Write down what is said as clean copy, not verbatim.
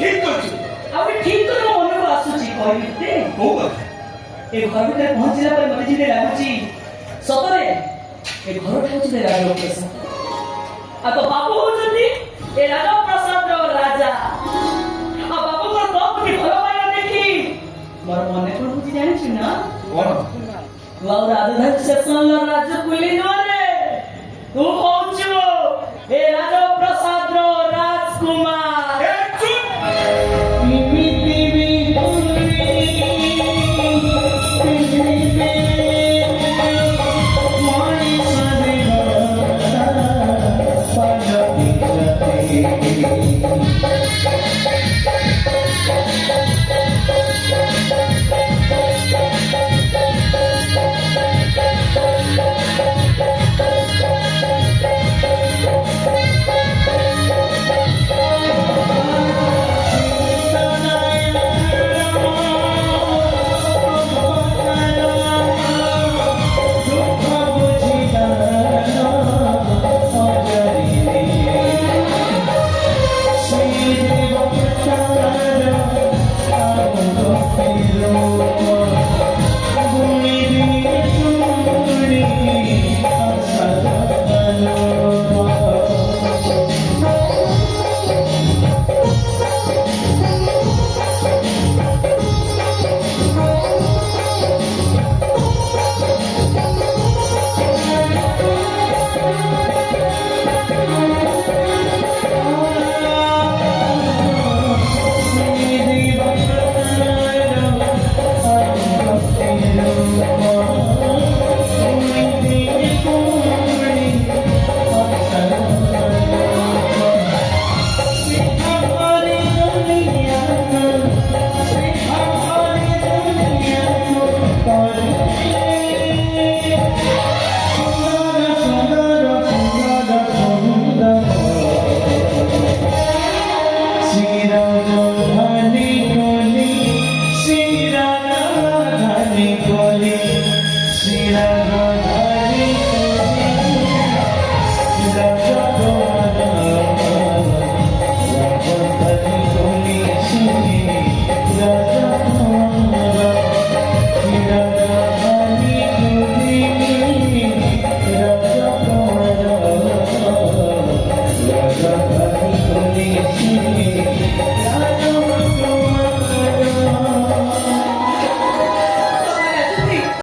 ଠିକ କରିଛୁ। ଆଉ ଠିକ ତ ମୋ ମନକୁ ଆସୁଛି କହିବି ତତେ। କୋଉ କଥା? ଏ ଘର ଭିତରେ ପହଞ୍ଚିଲା ପରେ ମତେ ଯେମିତି ଲାଗୁଛି ସତରେ ଏ ଘରଟା ହଉଛି ରାଜପ୍ରସାଦ। ଆଉ ତ ବାବୁ ହଉଛନ୍ତି ଏ ରାଜପ୍ରସାଦର ରାଜା। ଆଉ ବାବୁଙ୍କର ତୋ ପ୍ରତି ଭଲ ପାଇବା ଦେଖି ମୋର ମନେ କଣ ହଉଛି ଜାଣିଛୁ ନା? କଣ? ତୁ ଆଉ ରାଜଧାନୀ ରାଜ କୁଲି ନୁହଁରେ, ତୁ କହୁଛୁ ଏ ରାଜପ୍ରସାଦର ରାଜକୁମାର। ଏ ଚୁପ୍!